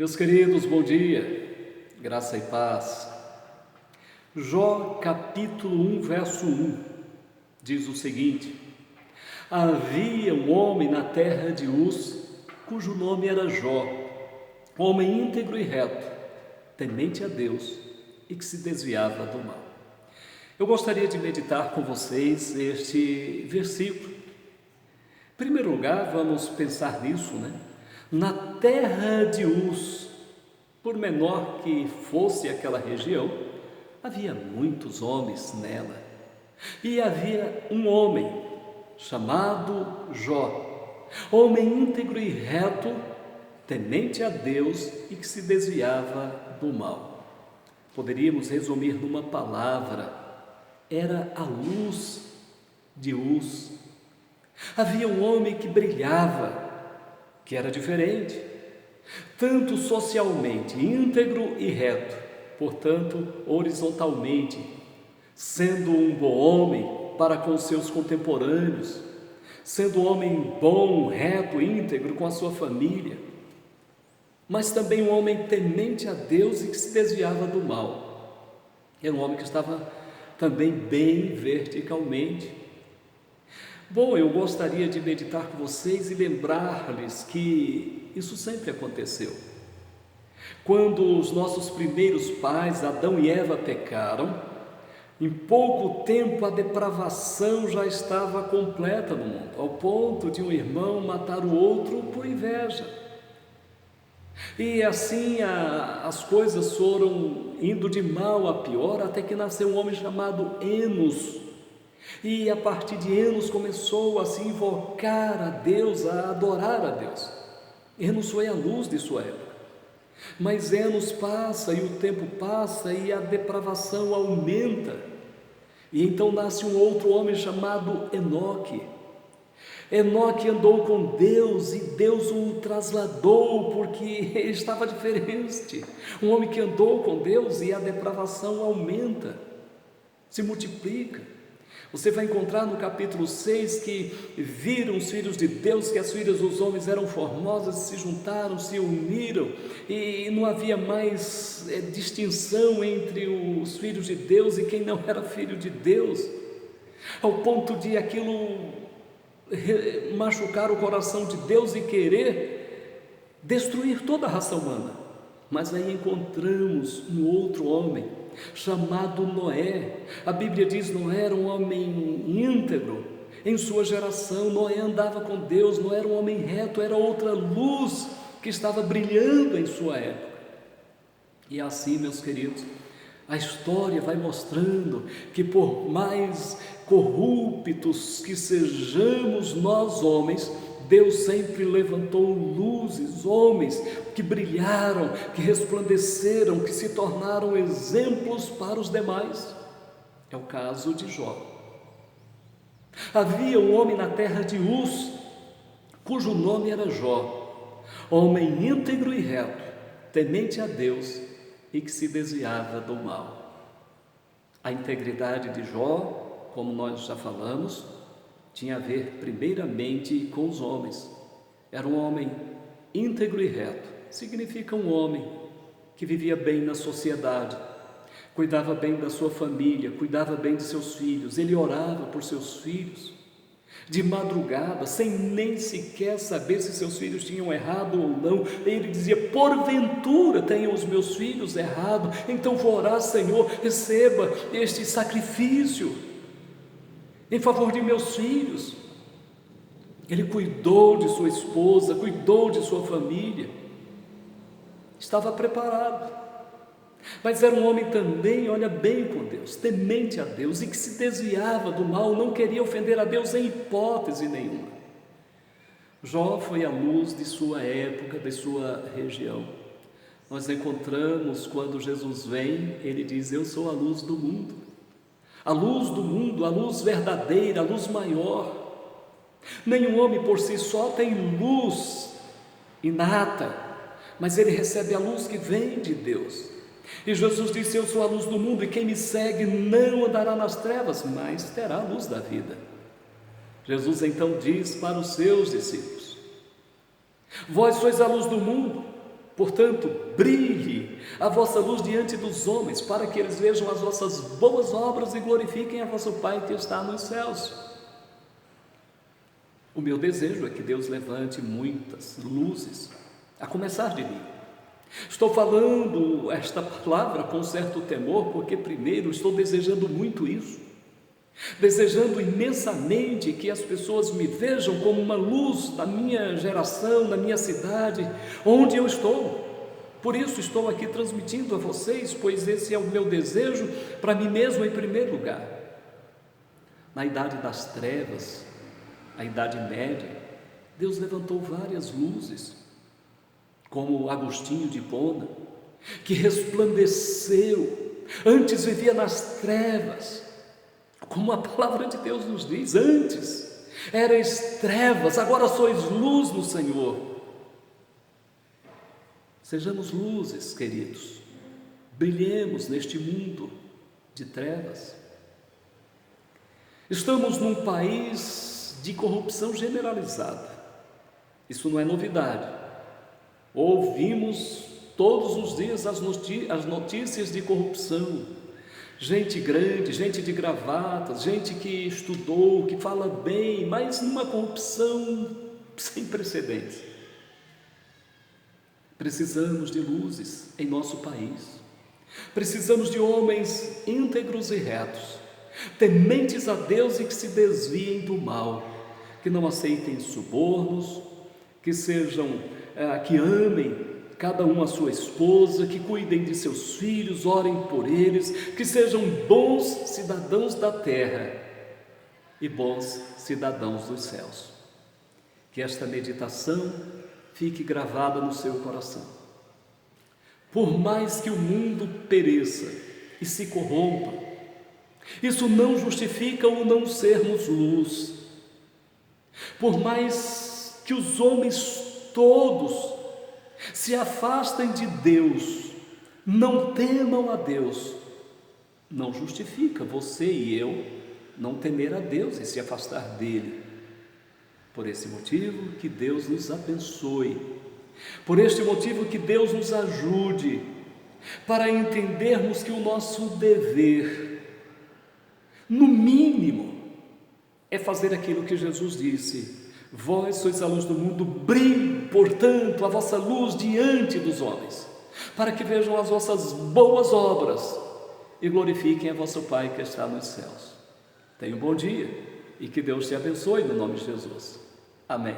Meus queridos, bom dia, graça e paz. Jó capítulo 1, verso 1, diz o seguinte: havia um homem na terra de Uz, cujo nome era Jó, homem íntegro e reto, temente a Deus e que se desviava do mal. Eu gostaria de meditar com vocês este versículo. Em primeiro lugar, vamos pensar nisso, Na terra de Uz, por menor que fosse aquela região, havia muitos homens nela. E havia um homem chamado Jó, homem íntegro e reto, temente a Deus e que se desviava do mal. Poderíamos resumir numa palavra: era a luz de Uz. Havia um homem que brilhava, que era diferente, tanto socialmente, íntegro e reto, portanto, horizontalmente, sendo um bom homem para com seus contemporâneos, sendo um homem bom, reto, íntegro com a sua família, mas também um homem temente a Deus e que se desviava do mal. Era um homem que estava também bem verticalmente. Bom, eu gostaria de meditar com vocês e lembrar-lhes que isso sempre aconteceu. Quando os nossos primeiros pais, Adão e Eva, pecaram, em pouco tempo a depravação já estava completa no mundo, ao ponto de um irmão matar o outro por inveja. E assim as coisas foram indo de mal a pior, até que nasceu um homem chamado Enos. E a partir de Enos começou a se invocar a Deus, a adorar a Deus. Enos foi a luz de sua época. Mas Enos passa e o tempo passa e a depravação aumenta. E então nasce um outro homem chamado Enoque. Enoque andou com Deus e Deus o trasladou porque estava diferente. Um homem que andou com Deus e a depravação aumenta, se multiplica. Você vai encontrar no capítulo 6 que viram os filhos de Deus, que as filhas dos homens eram formosas, se juntaram, se uniram, e não havia mais distinção entre os filhos de Deus e quem não era filho de Deus, ao ponto de aquilo machucar o coração de Deus e querer destruir toda a raça humana. Mas aí encontramos um outro homem chamado Noé. A Bíblia diz que Noé era um homem íntegro em sua geração. Noé andava com Deus, Noé era um homem reto, era outra luz que estava brilhando em sua época. E assim, meus queridos, a história vai mostrando que por mais corruptos que sejamos nós homens, Deus sempre levantou luzes, homens que brilharam, que resplandeceram, que se tornaram exemplos para os demais. É o caso de Jó. Havia um homem na terra de Uz, cujo nome era Jó, homem íntegro e reto, temente a Deus e que se desviava do mal. A integridade de Jó, como nós já falamos, tinha a ver primeiramente com os homens. Era um homem íntegro e reto, significa um homem que vivia bem na sociedade, cuidava bem da sua família, cuidava bem de seus filhos, ele orava por seus filhos, de madrugada, sem nem sequer saber se seus filhos tinham errado ou não, ele dizia: porventura tenham os meus filhos errado, então vou orar, Senhor, receba este sacrifício em favor de meus filhos. Ele cuidou de sua esposa, cuidou de sua família, estava preparado, mas era um homem também, olha bem, com Deus, temente a Deus e que se desviava do mal, não queria ofender a Deus em hipótese nenhuma. Jó foi a luz de sua época, de sua região. Nós encontramos quando Jesus vem, ele diz: eu sou a luz do mundo. A luz do mundo, a luz verdadeira, a luz maior. Nenhum homem por si só tem luz inata, mas ele recebe a luz que vem de Deus. E Jesus disse: eu sou a luz do mundo, e quem me segue não andará nas trevas, mas terá a luz da vida. Jesus então diz para os seus discípulos: vós sois a luz do mundo. Portanto, brilhe a vossa luz diante dos homens, para que eles vejam as vossas boas obras e glorifiquem a vosso Pai que está nos céus. O meu desejo é que Deus levante muitas luzes, a começar de mim. Estou falando esta palavra com certo temor, porque primeiro estou desejando muito isso, desejando imensamente que as pessoas me vejam como uma luz na minha geração, na minha cidade, onde eu estou. Por isso estou aqui transmitindo a vocês, pois esse é o meu desejo para mim mesmo em primeiro lugar. Na idade das trevas, a Idade Média, Deus levantou várias luzes, como Agostinho de Hipona, que resplandeceu, antes vivia nas trevas, como a palavra de Deus nos diz, antes erais trevas, agora sois luz no Senhor. Sejamos luzes, queridos, brilhemos neste mundo de trevas. Estamos num país de corrupção generalizada, isso não é novidade. Ouvimos todos os dias as notícias de corrupção, gente grande, gente de gravatas, gente que estudou, que fala bem, mas numa corrupção sem precedentes. Precisamos de luzes em nosso país, precisamos de homens íntegros e retos, tementes a Deus e que se desviem do mal, que não aceitem subornos, que amem cada um a sua esposa, que cuidem de seus filhos, orem por eles, que sejam bons cidadãos da terra e bons cidadãos dos céus. Que esta meditação fique gravada no seu coração. Por mais que o mundo pereça e se corrompa, isso não justifica o não sermos luz. Por mais que os homens todos se afastem de Deus, não temam a Deus, não justifica você e eu não temer a Deus e se afastar dele. Por esse motivo, que Deus nos abençoe, por este motivo, que Deus nos ajude, para entendermos que o nosso dever, no mínimo, é fazer aquilo que Jesus disse: vós sois a luz do mundo, brilhe, portanto, a vossa luz diante dos homens, para que vejam as vossas boas obras e glorifiquem a vosso Pai que está nos céus. Tenha um bom dia e que Deus te abençoe no nome de Jesus. Amém.